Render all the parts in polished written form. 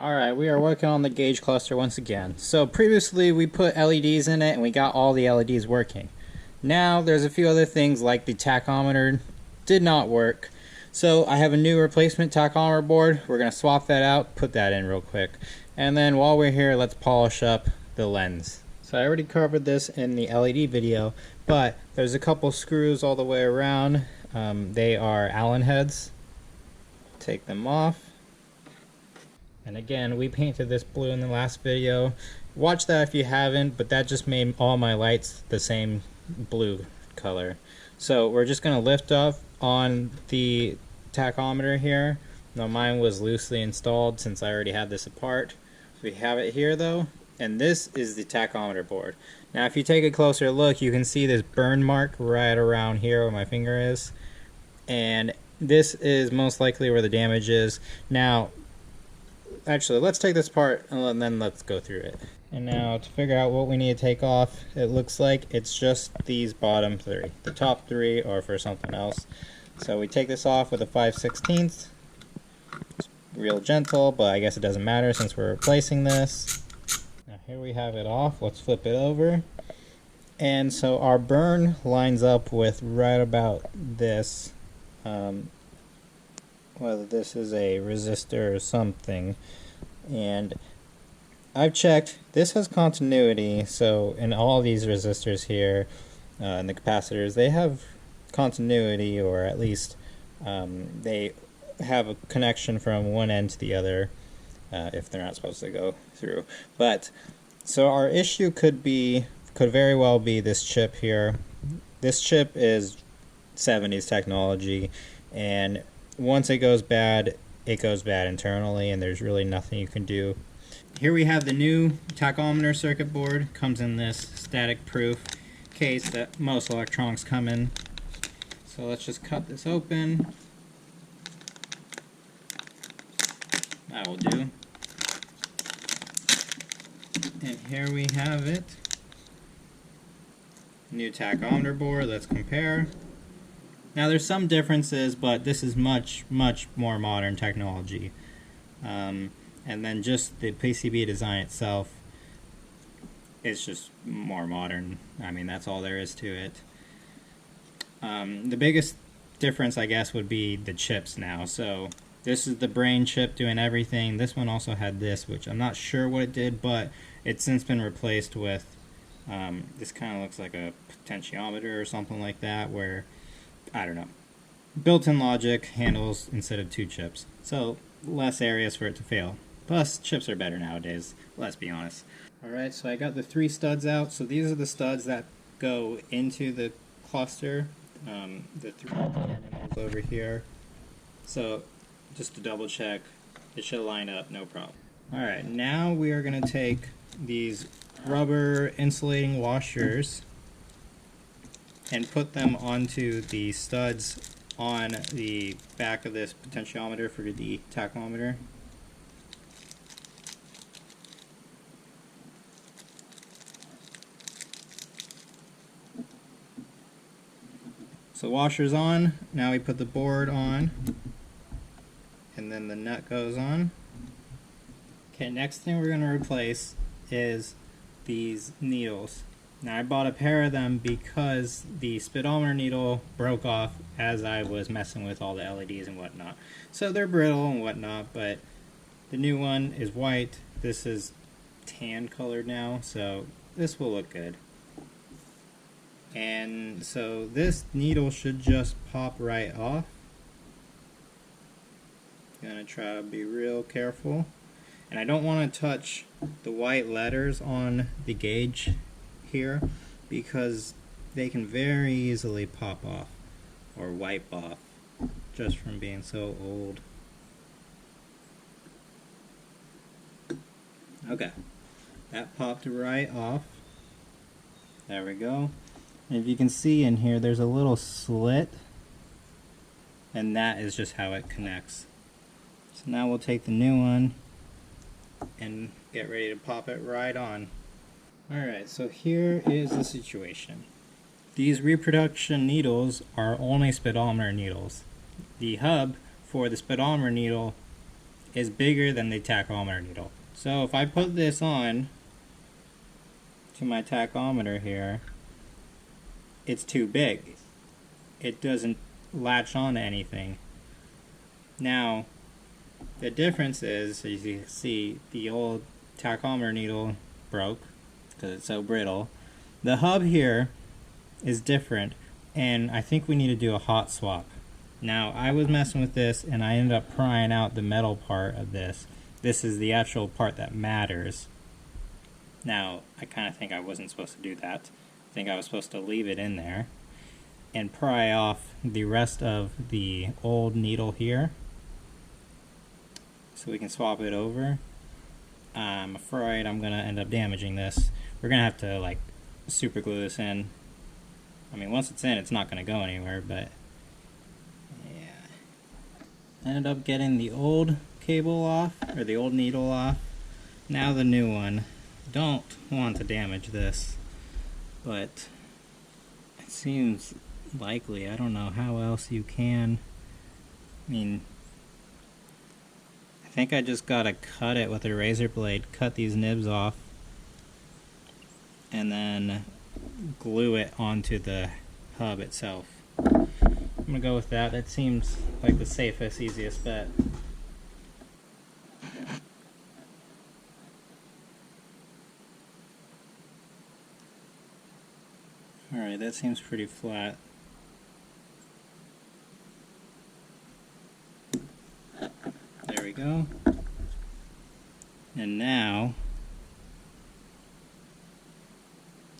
Alright, we are working on the gauge cluster once again. So previously we put LEDs in it and we got all the LEDs working. Now there's a few other things like the tachometer did not work. So I have a new replacement tachometer board. We're going to swap that out, put that in real quick. And then while we're here, let's polish up the lens. So I already covered this in the LED video, but there's a couple screws all the way around. They are Allen heads. Take them off. And again, we painted this blue in the last video. Watch that if you haven't, but that just made all my lights the same blue color. So we're just going to lift off on the tachometer here. Now mine was loosely installed since I already had this apart. We have it here though, and this is the tachometer board. Now if you take a closer look, you can see this burn mark right around here where my finger is. And this is most likely where the damage is. Now, actually, let's take this apart and then let's go through it. And now to figure out what we need to take off, it looks like it's just these bottom three. The top three are for something else. So we take this off with a 5/16. It's real gentle, but I guess it doesn't matter since we're replacing this. Now here we have it off. Let's flip it over. And so our burn lines up with right about this. Whether this is a resistor or something, and I've checked, this has continuity, so in all these resistors here and the capacitors, they have continuity, or at least they have a connection from one end to the other if they're not supposed to go through. But so our issue could very well be this chip here. This chip is 70s technology, and once it goes bad internally, and there's really nothing you can do. Here we have the new tachometer circuit board. Comes in this static proof case that most electronics come in. So let's just cut this open. That will do. And here we have it. New tachometer board. Let's compare. Now there's some differences, but this is much more modern technology. And then just the PCB design itself is just more modern. I mean, that's all there is to it. The biggest difference, I guess, would be the chips now. So this is the brain chip doing everything. This one also had this, which I'm not sure what it did, but it's since been replaced with this kind of looks like a potentiometer or something like that, where I don't know. Built-in logic handles instead of two chips, so less areas for it to fail. Plus, chips are better nowadays, let's be honest. Alright, so I got the three studs out. So these are the studs that go into the cluster. The three animals over here. So, just to double check, it should line up, no problem. Alright, now we are going to take these rubber insulating washers and put them onto the studs on the back of this potentiometer for the tachometer. So washer's on, now we put the board on, and then the nut goes on. Okay, next thing we're going to replace is these needles. Now I bought a pair of them because the speedometer needle broke off as I was messing with all the LEDs and whatnot. So they're brittle and whatnot, but the new one is white. This is tan colored now, so this will look good. And so this needle should just pop right off. Gonna try to be real careful. And I don't want to touch the white letters on the gauge here, because they can very easily pop off or wipe off just from being so old. Okay, that popped right off. There we go. And if you can see in here, there's a little slit, and that is just how it connects. So now we'll take the new one and get ready to pop it right on. Alright, so here is the situation. These reproduction needles are only speedometer needles. The hub for the speedometer needle is bigger than the tachometer needle. So if I put this on to my tachometer here, it's too big. It doesn't latch on to anything. Now, the difference is, as you can see, the old tachometer needle broke because it's so brittle. The hub here is different, and I think we need to do a hot swap. Now, I was messing with this and I ended up prying out the metal part of this. This is the actual part that matters. Now, I kind of think I wasn't supposed to do that. I think I was supposed to leave it in there and pry off the rest of the old needle here so we can swap it over. I'm afraid I'm going to end up damaging this. We're going to have to like super glue this in. I mean, once it's in, it's not going to go anywhere, but yeah. Ended up getting the old cable off, or the old needle off. Now the new one. Don't want to damage this, but it seems likely. I don't know how else you can. I mean, I think I just gotta cut it with a razor blade, cut these nibs off, and then glue it onto the hub itself. I'm gonna go with that. That seems like the safest, easiest bet. Alright, that seems pretty flat. There we go. And now,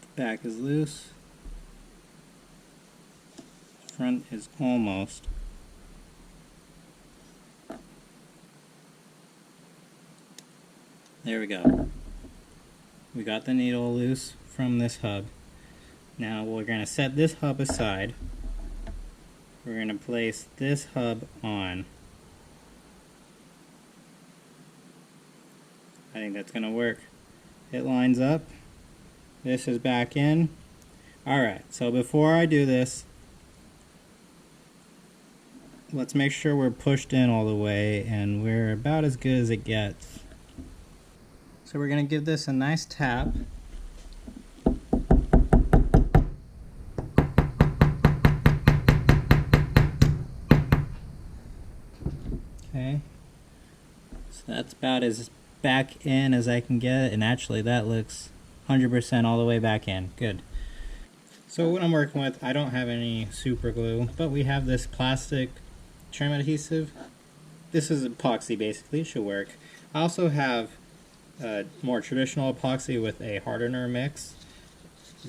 the back is loose. Front is almost. There we go. We got the needle loose from this hub. Now we're going to set this hub aside. We're going to place this hub on. I think that's going to work. It lines up. This is back in. Alright, so before I do this, let's make sure we're pushed in all the way and we're about as good as it gets. So we're going to give this a nice tap. Okay, so that's about as back in as I can get it, and actually that looks 100% all the way back in. Good. So what I'm working with, I don't have any super glue, but we have this plastic trim adhesive. This is epoxy basically, it should work. I also have more traditional epoxy with a hardener mix,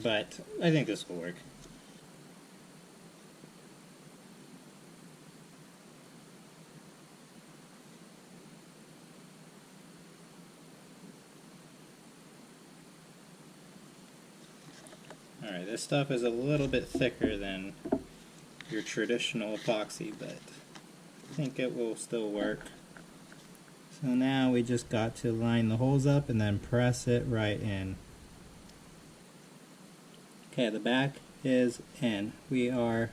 but I think this will work. Alright, this stuff is a little bit thicker than your traditional epoxy, but I think it will still work. So now we just got to line the holes up and then press it right in. Okay, the back is in. We are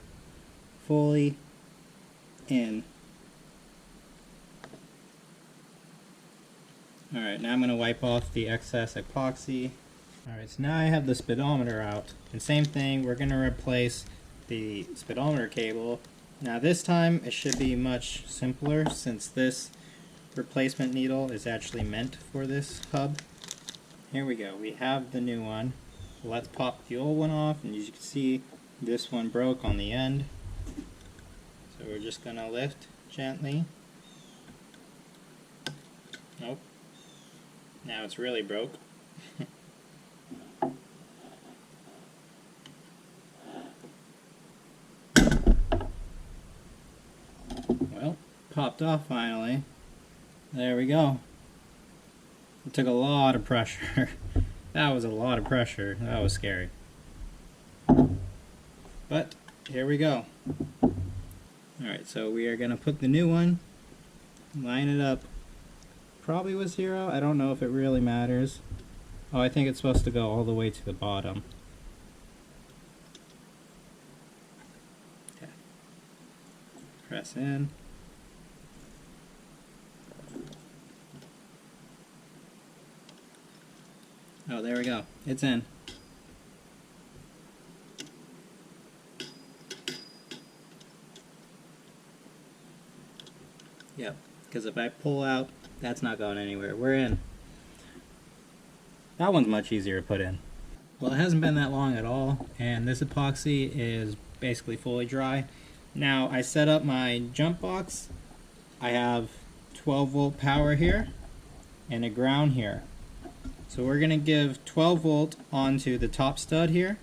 fully in. Alright, now I'm going to wipe off the excess epoxy. Alright, so now I have the speedometer out. And same thing, we're going to replace the speedometer cable. Now this time it should be much simpler since this replacement needle is actually meant for this hub. Here we go, we have the new one. Let's pop the old one off, and as you can see, this one broke on the end. So we're just going to lift gently. Nope. Now it's really broke. Well, popped off finally. There we go. It took a lot of pressure. That was a lot of pressure. That was scary. But here we go. Alright, so we are going to put the new one, line it up probably with 0. I don't know if it really matters. Oh, I think it's supposed to go all the way to the bottom. Okay. Press in. Oh, there we go. It's in. Yep, because if I pull out, that's not going anywhere. We're in. That one's much easier to put in. Well, it hasn't been that long at all, and this epoxy is basically fully dry. Now, I set up my jump box. I have 12 volt power here and a ground here. So we're going to give 12 volt onto the top stud here,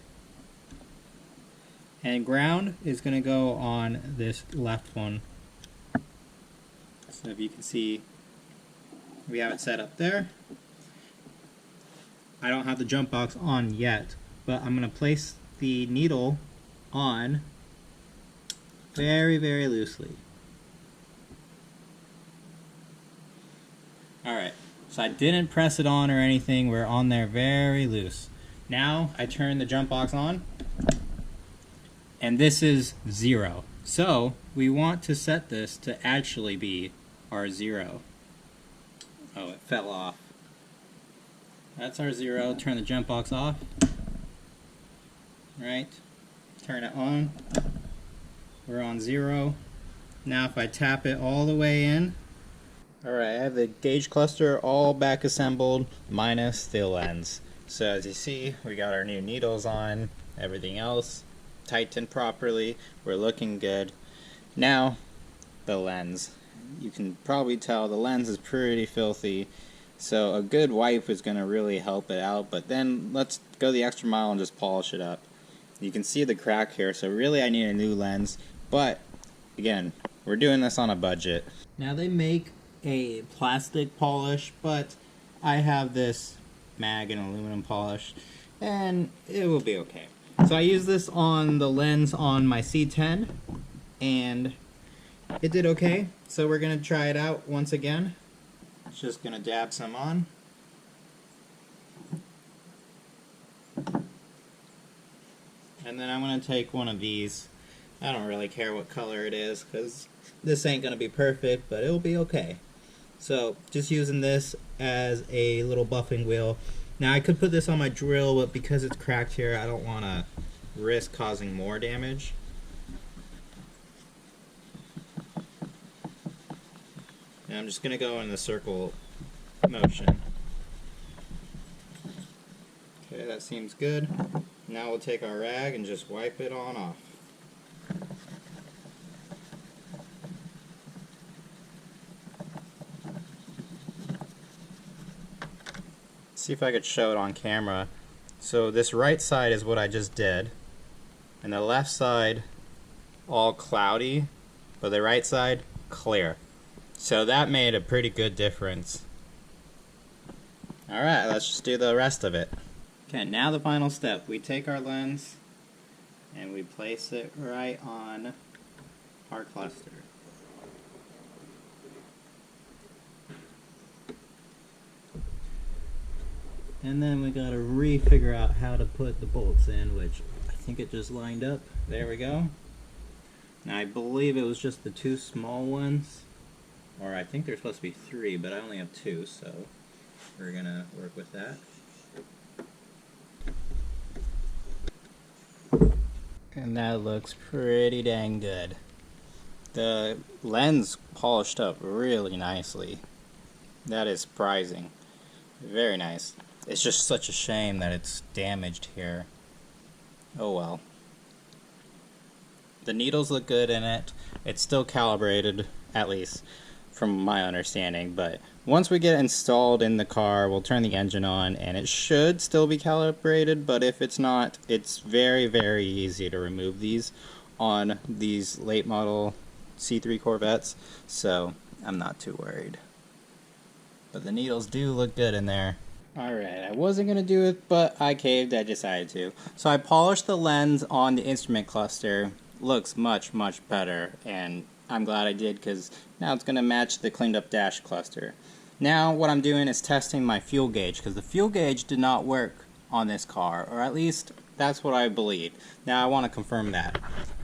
and ground is going to go on this left one. So if you can see, we have it set up there. I don't have the jump box on yet, but I'm going to place the needle on very, very loosely. Alright, so I didn't press it on or anything, we're on there very loose. Now I turn the jump box on, and this is 0. So we want to set this to actually be our 0. Oh, it fell off. That's our 0. Turn the jump box off. Right. Turn it on. We're on 0. Now if I tap it all the way in. Alright, I have the gauge cluster all back assembled minus the lens. So as you see, we got our new needles on, everything else tightened properly. We're looking good. Now, the lens. You can probably tell the lens is pretty filthy. So a good wipe is going to really help it out, but then let's go the extra mile and just polish it up. You can see the crack here, so really I need a new lens, but again, we're doing this on a budget. Now they make a plastic polish, but I have this mag and aluminum polish, and it will be okay. So I use this on the lens on my C10, and it did okay, so we're going to try it out once again. Just gonna dab some on. And then I'm gonna take one of these. I don't really care what color it is because this ain't gonna be perfect, but it'll be okay. So just using this as a little buffing wheel. Now I could put this on my drill, but because it's cracked here, I don't want to risk causing more damage. And I'm just going to go in the circle motion. Okay, that seems good. Now we'll take our rag and just wipe it on off. See if I could show it on camera. So this right side is what I just did, and the left side all cloudy, but the right side clear. So that made a pretty good difference. Alright, let's just do the rest of it. Okay, now the final step. We take our lens and we place it right on our cluster. And then we gotta re-figure out how to put the bolts in, which I think it just lined up. There we go. Now I believe it was just the 2 small ones. Or I think there's supposed to be 3, but I only have 2, so we're gonna work with that. And that looks pretty dang good. The lens polished up really nicely. That is surprising. Very nice. It's just such a shame that it's damaged here. Oh well. The needles look good in it. It's still calibrated, at least from my understanding, but once we get installed in the car, we'll turn the engine on and it should still be calibrated, but if it's not, it's very, very easy to remove these on these late model C3 Corvettes, so I'm not too worried. But the needles do look good in there. Alright, I wasn't going to do it, but I caved, I decided to. So I polished the lens on the instrument cluster. Looks much, much better, and I'm glad I did because now it's going to match the cleaned up dash cluster. Now what I'm doing is testing my fuel gauge because the fuel gauge did not work on this car, or at least that's what I believe. Now I want to confirm that.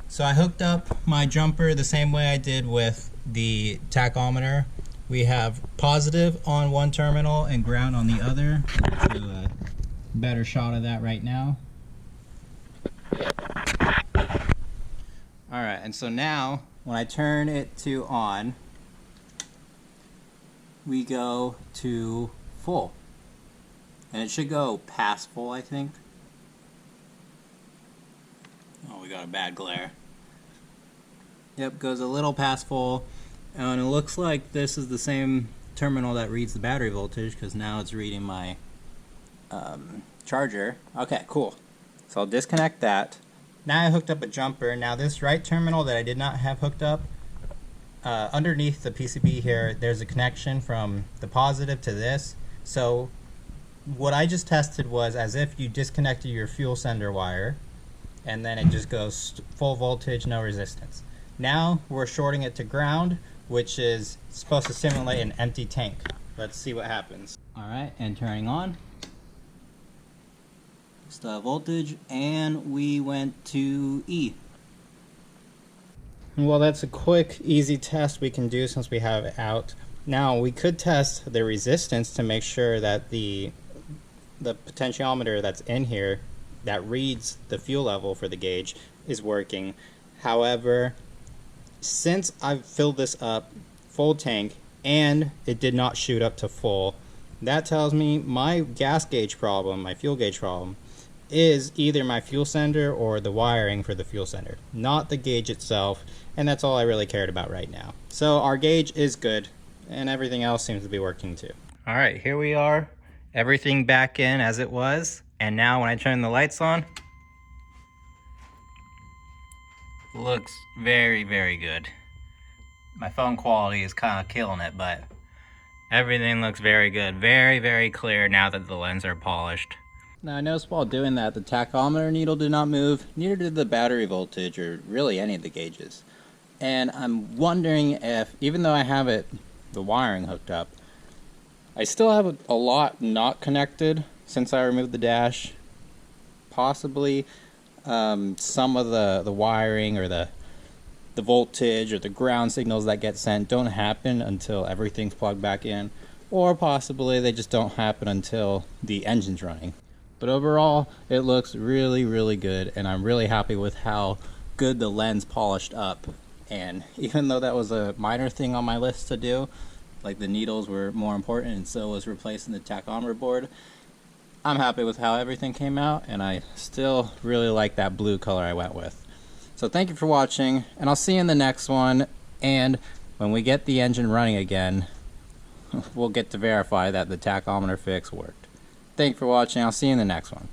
So I hooked up my jumper the same way I did with the tachometer. We have positive on one terminal and ground on the other. To better shot of that right now. Alright, and so now when I turn it to on, we go to full. And it should go past full, I think. Oh, we got a bad glare. Yep, goes a little past full. And it looks like this is the same terminal that reads the battery voltage, because now it's reading my charger. Okay, cool. So I'll disconnect that. Now I hooked up a jumper. Now this right terminal that I did not have hooked up, underneath the PCB here, there's a connection from the positive to this. So what I just tested was as if you disconnected your fuel sender wire, and then it just goes full voltage, no resistance. Now we're shorting it to ground, which is supposed to simulate an empty tank. Let's see what happens. Alright, and turning on. Still voltage, and we went to E. Well, that's a quick, easy test we can do since we have it out. Now, we could test the resistance to make sure that the potentiometer that's in here that reads the fuel level for the gauge is working. However, since I've filled this up full tank and it did not shoot up to full, that tells me my gas gauge problem, my fuel gauge problem, is either my fuel sender or the wiring for the fuel sender, not the gauge itself, and that's all I really cared about right now. So our gauge is good, and everything else seems to be working too. Alright, here we are, everything back in as it was, and now when I turn the lights on, looks very, very good. My phone quality is kind of killing it, but everything looks very good. Very, very clear now that the lenses are polished. Now I noticed while doing that, the tachometer needle did not move, neither did the battery voltage or really any of the gauges. And I'm wondering if, even though I have the wiring hooked up, I still have a lot not connected since I removed the dash. Possibly some of the wiring or the voltage or the ground signals that get sent don't happen until everything's plugged back in, or possibly they just don't happen until the engine's running. But overall, it looks really, really good, and I'm really happy with how good the lens polished up. And even though that was a minor thing on my list to do, like the needles were more important and so was replacing the tachometer board, I'm happy with how everything came out, and I still really like that blue color I went with. So thank you for watching, and I'll see you in the next one, and when we get the engine running again, we'll get to verify that the tachometer fix worked. Thank you for watching. I'll see you in the next one.